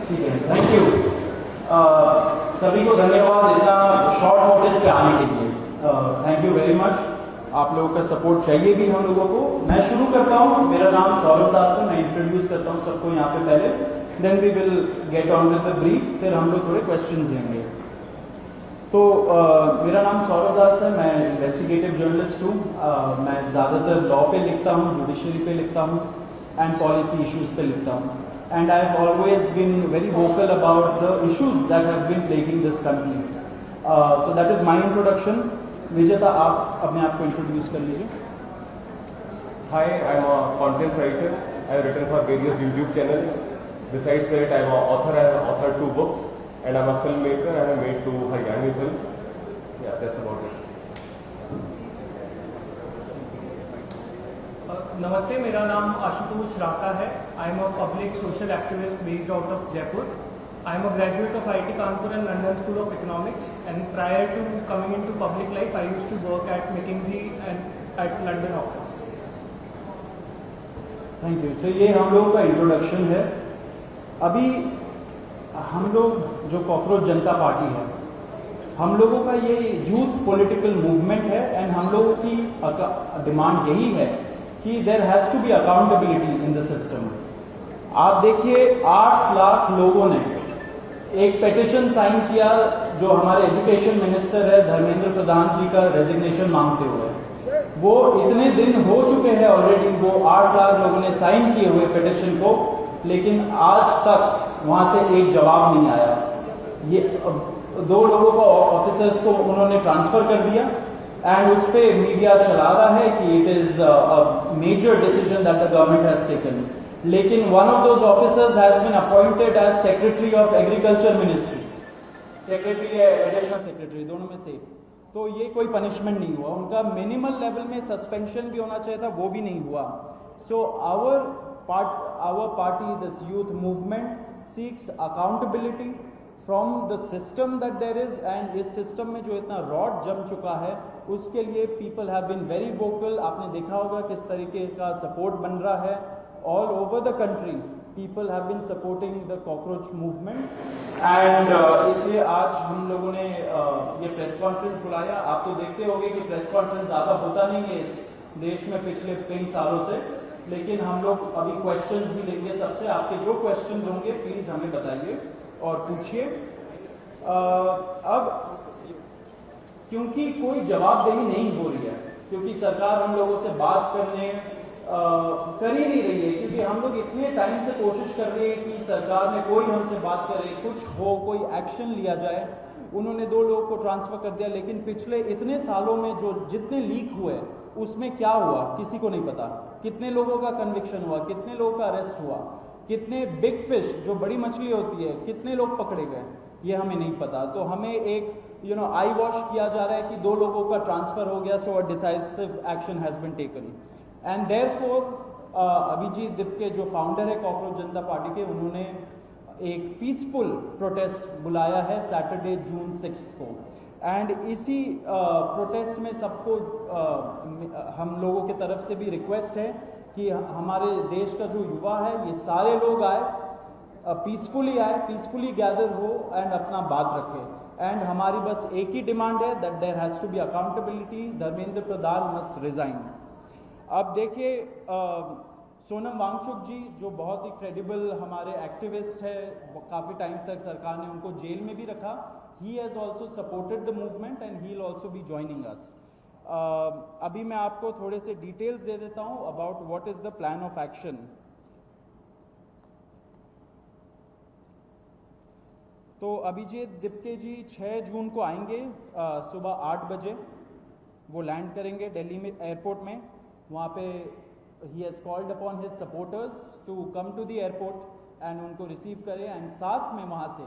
ठीक है, thank you. सभी को धन्यवाद इतना शॉर्ट नोटिस पे आने के लिए। Thank you very much. आप लोगों का सपोर्ट चाहिए भी हम लोगों को। मैं शुरू करता हूँ। मेरा नाम सौरभ दास है। मैं इंट्रोड्यूस करता हूँ सबको यहाँ पे पहले, then we will get on with the brief, फिर हम लोग थोड़े क्वेश्चंस लेंगे। तो मेरा नाम सौरभ दास है। मैं इन्वेस्टिगेटिव जर्नलिस्ट हूँ। मैं ज़्यादातर लॉ पे लिखता हूँ, जुडिशरी पे लिखता हूँ एंड पॉलिसी इश्यूज पे लिखता हूँ। And I have always been very vocal about the issues that have been plaguing this country. So that is my introduction. Vijeta, आप अपने आप को introduce कर लीजिए. Hi, I am a content writer. I have written for various YouTube channels. Besides that, I am an author. I have authored 2 books, and I am a filmmaker. I have made 2 Haryani films. Yeah, that's about it. नमस्ते, मेरा नाम आशुतोष राका है। I am a public social activist based out of Jaipur. I am a graduate of IIT Kanpur and London school of economics, and prior to coming into public life I used to work at McKinsey and at London office. Thank you. So ये हम लोगों का introduction है। अभी हम लोग जो cockroach जनता party है, हम लोगों का ये यूथ पॉलिटिकल मूवमेंट है, एंड हम लोगों की डिमांड यही है कि there has to be accountability in the system. आप देखिए 8 लाख लोगों ने एक पेटिशन साइन किया जो हमारे एजुकेशन मिनिस्टर है धर्मेंद्र प्रधान जी का रेजिग्नेशन मांगते हुए। वो इतने दिन हो चुके हैं ऑलरेडी, वो 8 लाख लोगों ने साइन किए हुए पेटिशन को, लेकिन आज तक वहां से एक जवाब नहीं आया। ये 2 लोगों को ऑफिसर्स को उन्होंने ट्रांसफर कर दिया, एंड उस पे मीडिया चला रहा है कि it is a major decision that the government has taken. लेकिन one of those officers has been appointed as secretary of agriculture ministry, secretary या एडिशनल सेक्रेटरी, दोनों में से। तो ये कोई पनिशमेंट नहीं हुआ उनका। मिनिमल लेवल में सस्पेंशन भी होना चाहिए था, वो भी नहीं हुआ। So our party, this youth movement seeks accountability from the system that there is, and इस सिस्टम में जो इतना रॉड जम चुका है उसके लिए people have been very vocal. आपने देखा होगा किस तरीके का सपोर्ट बन रहा है all over the country. People have been supporting the cockroach movement, and इसलिए आज हम लोगों ने ये प्रेस कॉन्फ्रेंस बुलाया। आप तो देखते होंगे कि प्रेस कॉन्फ्रेंस ज़्यादा होता नहीं है इस देश में पिछले कई सालों से, लेकिन हम लोग अभी क्वेश्चंस भी लेंगे सबसे। आपके जो क्वेश्चंस होंगे प्लीज़ हमें बताइए और पूछिए। अब क्योंकि कोई जवाबदेही नहीं हो रही है, क्योंकि सरकार हम लोगों से बात करने कर ही नहीं रही है, क्योंकि हम लोग इतने टाइम से कोशिश कर रहे हैं कि सरकार ने कोई हमसे बात करे, कुछ हो, कोई एक्शन लिया जाए। उन्होंने 2 लोगों को ट्रांसफर कर दिया, लेकिन पिछले इतने सालों में जो जितने लीक हुए उसमें क्या हुआ किसी को नहीं पता। कितने लोगों का कन्विक्शन हुआ, कितने लोगों का अरेस्ट हुआ, कितने बिग फिश जो बड़ी मछली होती है कितने लोग पकड़े गए, ये हमें नहीं पता। तो हमें एक आई वॉश किया जा रहा है कि 2 लोगों का ट्रांसफर हो गया, so a decisive action has been taken. And therefore Abhijit Dipke जो फाउंडर है कॉकरोच जनता पार्टी के, उन्होंने एक पीसफुल प्रोटेस्ट बुलाया है सैटरडे जून 6 को। एंड इसी प्रोटेस्ट में सबको हम लोगों की तरफ से भी रिक्वेस्ट है कि हमारे देश का जो युवा है ये सारे लोग आए, पीसफुली आए, पीसफुली गैदर हो एंड अपना बात रखें। एंड हमारी बस एक ही डिमांड है that there has to be accountability, Dharmendra Pradhan must resign. अब देखिए सोनम वांगचुक जी जो बहुत ही क्रेडिबल हमारे एक्टिविस्ट है, काफ़ी टाइम तक सरकार ने उनको जेल में भी रखा। He has also supported the movement and he will also be joining us. अभी मैं आपको थोड़े से डिटेल्स दे देता हूँ about what is the plan of action. तो अभिजीत दिपके जी 6 जून को आएंगे सुबह 8 बजे। वो लैंड करेंगे दिल्ली में एयरपोर्ट में। वहाँ पे ही has called upon his supporters to come to the airport and उनको रिसीव करें। एंड साथ में वहाँ से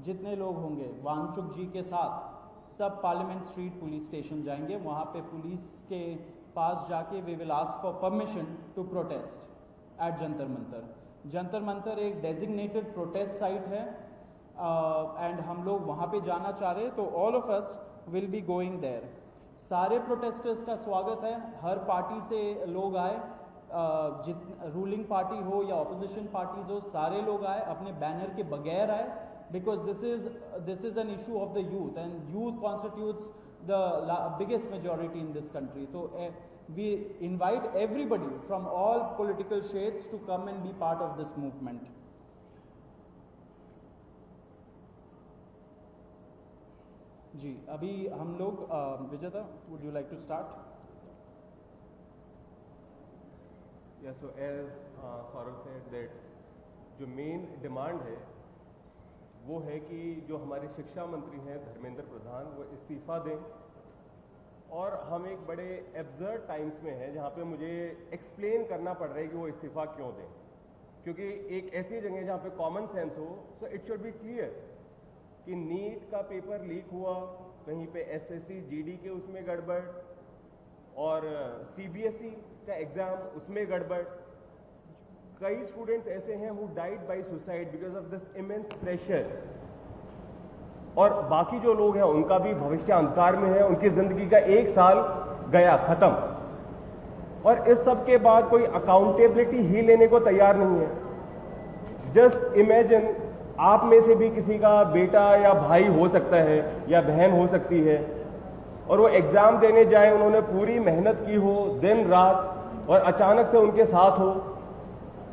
जितने लोग होंगे वांगचुक जी के साथ सब पार्लियामेंट स्ट्रीट पुलिस स्टेशन जाएंगे। वहाँ पे पुलिस के पास जाके we will ask for permission to protest at Jantar Mantar. Jantar Mantar एक डेजिग्नेटेड प्रोटेस्ट साइट है एंड हम लोग वहाँ पे जाना चाह रहे हैं, तो all of us will be going there. सारे प्रोटेस्टर्स का स्वागत है, हर पार्टी से लोग आए। रूलिंग पार्टी हो या ऑपोजिशन पार्टीज हो, सारे लोग आए, अपने बैनर के बगैर आए, because this is an issue of the youth and youth constitutes the biggest majority in this country. So we invite everybody from all political shades to come and be part of this movement. जी, अभी हम लोग विजेता, would you like to start? Yeah, so as Saurav said that जो main demand है वो है कि जो हमारे शिक्षा मंत्री हैं धर्मेंद्र प्रधान, वो इस्तीफा दें। और हम एक बड़े एब्सर्ड टाइम्स में हैं जहाँ पे मुझे एक्सप्लेन करना पड़ रहा है कि वो इस्तीफा क्यों दें, क्योंकि एक ऐसी जगह जहाँ पे कॉमन सेंस हो, so it should be clear कि नीट का पेपर लीक हुआ, कहीं पे एसएससी जीडी के उसमें गड़बड़, और सीबीएसई का एग्जाम उसमें गड़बड़। कई स्टूडेंट्स ऐसे हैं who died by suicide because of this immense pressure, और बाकी जो लोग हैं उनका भी भविष्य अंधकार में है, उनकी जिंदगी का एक साल गया खत्म, और इस सब के बाद कोई अकाउंटेबिलिटी ही लेने को तैयार नहीं है। जस्ट इमेजिन, आप में से भी किसी का बेटा या भाई हो सकता है या बहन हो सकती है, और वो एग्जाम देने जाए, उन्होंने पूरी मेहनत की हो दिन रात, और अचानक से उनके साथ हो,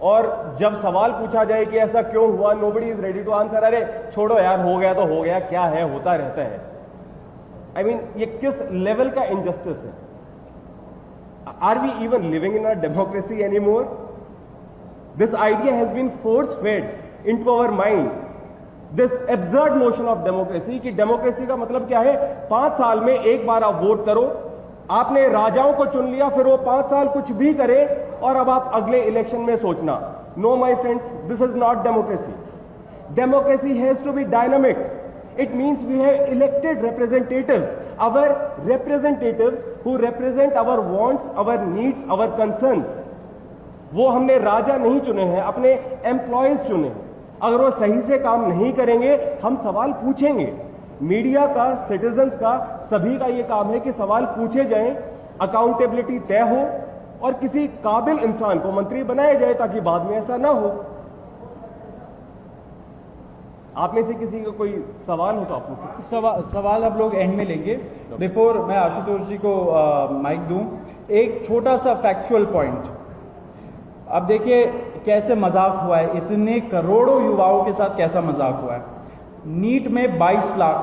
और जब सवाल पूछा जाए कि ऐसा क्यों हुआ, nobody is ready to answer. अरे छोड़ो यार, हो गया तो हो गया, क्या है, होता रहता है। आई मीन, ये किस लेवल का इनजस्टिस है? Are we even living in a democracy any more? This idea has been force fed into our mind, this absurd notion of democracy, कि डेमोक्रेसी का मतलब क्या है? 5 साल में एक बार आप वोट करो, आपने राजाओं को चुन लिया, फिर वो 5 साल कुछ भी करे, और अब आप अगले इलेक्शन में सोचना। No my friends, this is not democracy. Democracy has to be dynamic. It means we have elected representatives, our representatives who represent our wants, our needs, our concerns. वो हमने राजा नहीं चुने हैं, अपने एम्प्लॉयज चुने हैं। अगर वो सही से काम नहीं करेंगे, हम सवाल पूछेंगे। मीडिया का, सिटीजन्स का, सभी का ये काम है कि सवाल पूछे जाएं, अकाउंटेबिलिटी तय हो, और किसी काबिल इंसान को मंत्री बनाया जाए ताकि बाद में ऐसा ना हो। आप में से किसी का कोई सवाल हो तो आप पूछिए। सवाल अब लोग एंड में लेंगे। बिफोर मैं आशुतोष जी को माइक दूं, एक छोटा सा फैक्चुअल पॉइंट। अब देखिए कैसे मजाक हुआ है, इतने करोड़ों युवाओं के साथ कैसा मजाक हुआ है। नीट में 22 लाख,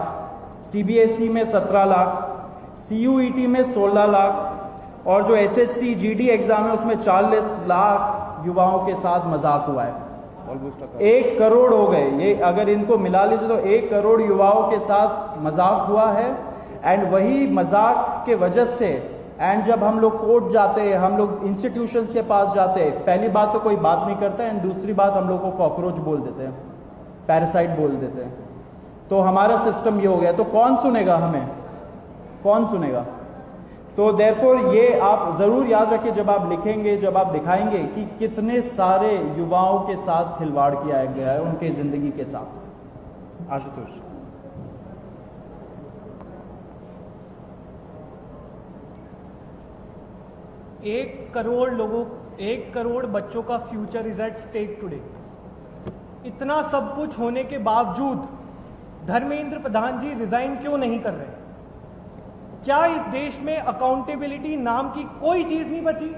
सीबीएसई में 17 लाख, सीयूईटी में 16 लाख, और जो एसएससी जीडी एग्जाम है उसमें 40 लाख युवाओं के साथ मजाक हुआ है। 1 करोड़ हो गए ये, अगर इनको मिला लीजिए तो 1 करोड़ युवाओं के साथ मजाक हुआ है। एंड वही मजाक के वजह से, एंड जब हम लोग कोर्ट जाते हैं, हम लोग इंस्टीट्यूशंस के पास जाते हैं, पहली बात तो कोई बात नहीं करता है, एंड दूसरी बात हम लोग को कॉकरोच बोल देते हैं, पैरासाइट बोल देते हैं। तो हमारा सिस्टम ये हो गया, तो कौन सुनेगा हमें, कौन सुनेगा? तो देयरफॉर ये आप जरूर याद रखिए जब आप लिखेंगे, जब आप दिखाएंगे कि कितने सारे युवाओं के साथ खिलवाड़ किया गया है, उनके जिंदगी के साथ। आशुतोष। एक करोड़ बच्चों का future is at stake today. इतना सब कुछ होने के बावजूद धर्मेंद्र प्रधान जी रिजाइन क्यों नहीं कर रहे? क्या इस देश में अकाउंटेबिलिटी नाम की कोई चीज नहीं बची?